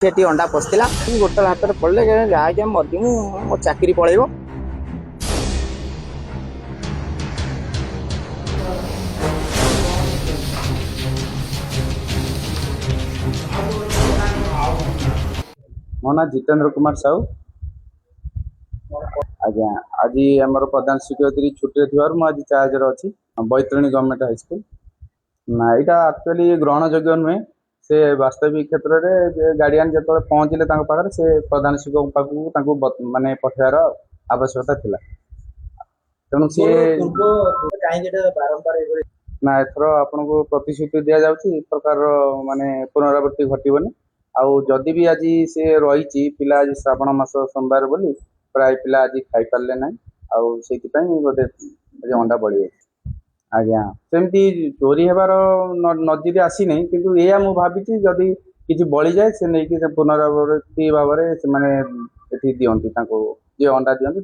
ସେଠି अंडा पशिला गोटे हाथ में पड़े जहाँकि मरजिमु मो चाकरी पलैब। मो ना जितेंद्र कुमार साहू। आज्ञा आज आम प्रधान शिक्षयित्री छुट्टी थी आज चार्ज अच्छी बैतरणी गवर्नमेंट हाईस्कल ना यहाँ एक्चुअली ग्रहणयोग्य नुहे से वास्तविक क्षेत्र में गार्डियन जो पहुँचले पाखे से प्रधान शिक्षक पाखक माने पठार आवश्यकता थी तेणु सी ना एथर आपन को प्रतिश्रुति दि जाऊँगी प्रकार माने पुनरावृत्ति घटबनी आउ जदि भी आज सी रही पिला आज श्रावण मास सोमवार बोली प्राय पिला आज खाई पारे ना आउे बोधे अंडा बढ़ी आज्ञा सेमती चोरी होबार नजर आसी नहीं किंतु या मु भावी जदि किसी बड़ी जाए से नहीं कि पुनरावृत्ति भाव में दिखती जी अंडा दिखती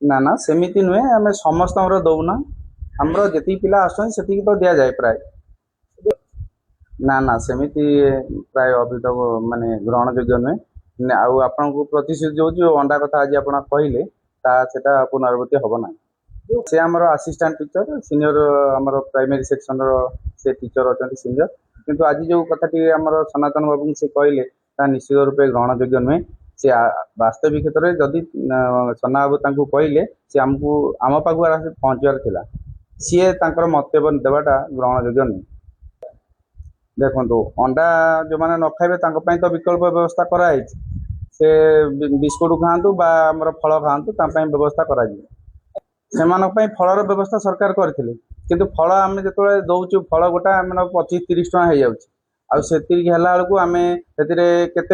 ना ना सेमती नुहे आम समस्त दौना आमर जी पिला आसती तो दि जाए प्राय ना ना सेमती प्राय अभियोग माने ग्रहणयोग्य नुहे आपन को प्रतिश्रुति जो अंडा कथा आज आप कहले से पुनरावृत्ति हम ना से आमर असिस्टेंट टीचर सीनियर आमर प्राइमरी सेक्शन से टीचर अच्छा सीनियर किंतु आज जो कथाटी आमर सनातन बाबू से कहले निश्चित रूपे ग्रहणयोग्य नुहे से वास्तविक क्षेत्र में जदि सना बाबू कहले सी आमको आम पाखु पहुँचार था सी मतव्य देवाटा ग्रहणयोग्य नुहे। देखो अंडा जो मैंने न खाइबे तो विकल्प व्यवस्था कराई से बिस्कुट खातु आमर फल खातु व्यवस्था करा से फलर व्यवस्था सरकार करते किंतु फल आम जो दौचु फल गोटा आम 25-30 टका हो जाऊँ आम से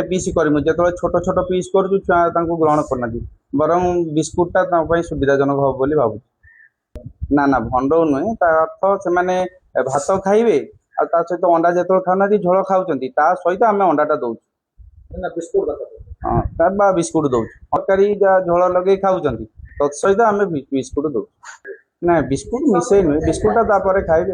पीस करमु जो छोट छोट पीस कर छुआ ग्रहण करना बरं बिस्कुटा सुविधाजनक हम बोली भावुँ ना ना भंड नुहे अर्थ से भात खाइबे आ सहित अंडा जो खाऊना झोल खाऊँ सहित आम अंडाटा दौर हाँ बिस्कुट दौर तरकारी झोल लगे खाऊँ तत्सहित आम बिस्कुट दौर ना बिस्कुट मिसे नुहे बिस्कुटा खाइबे।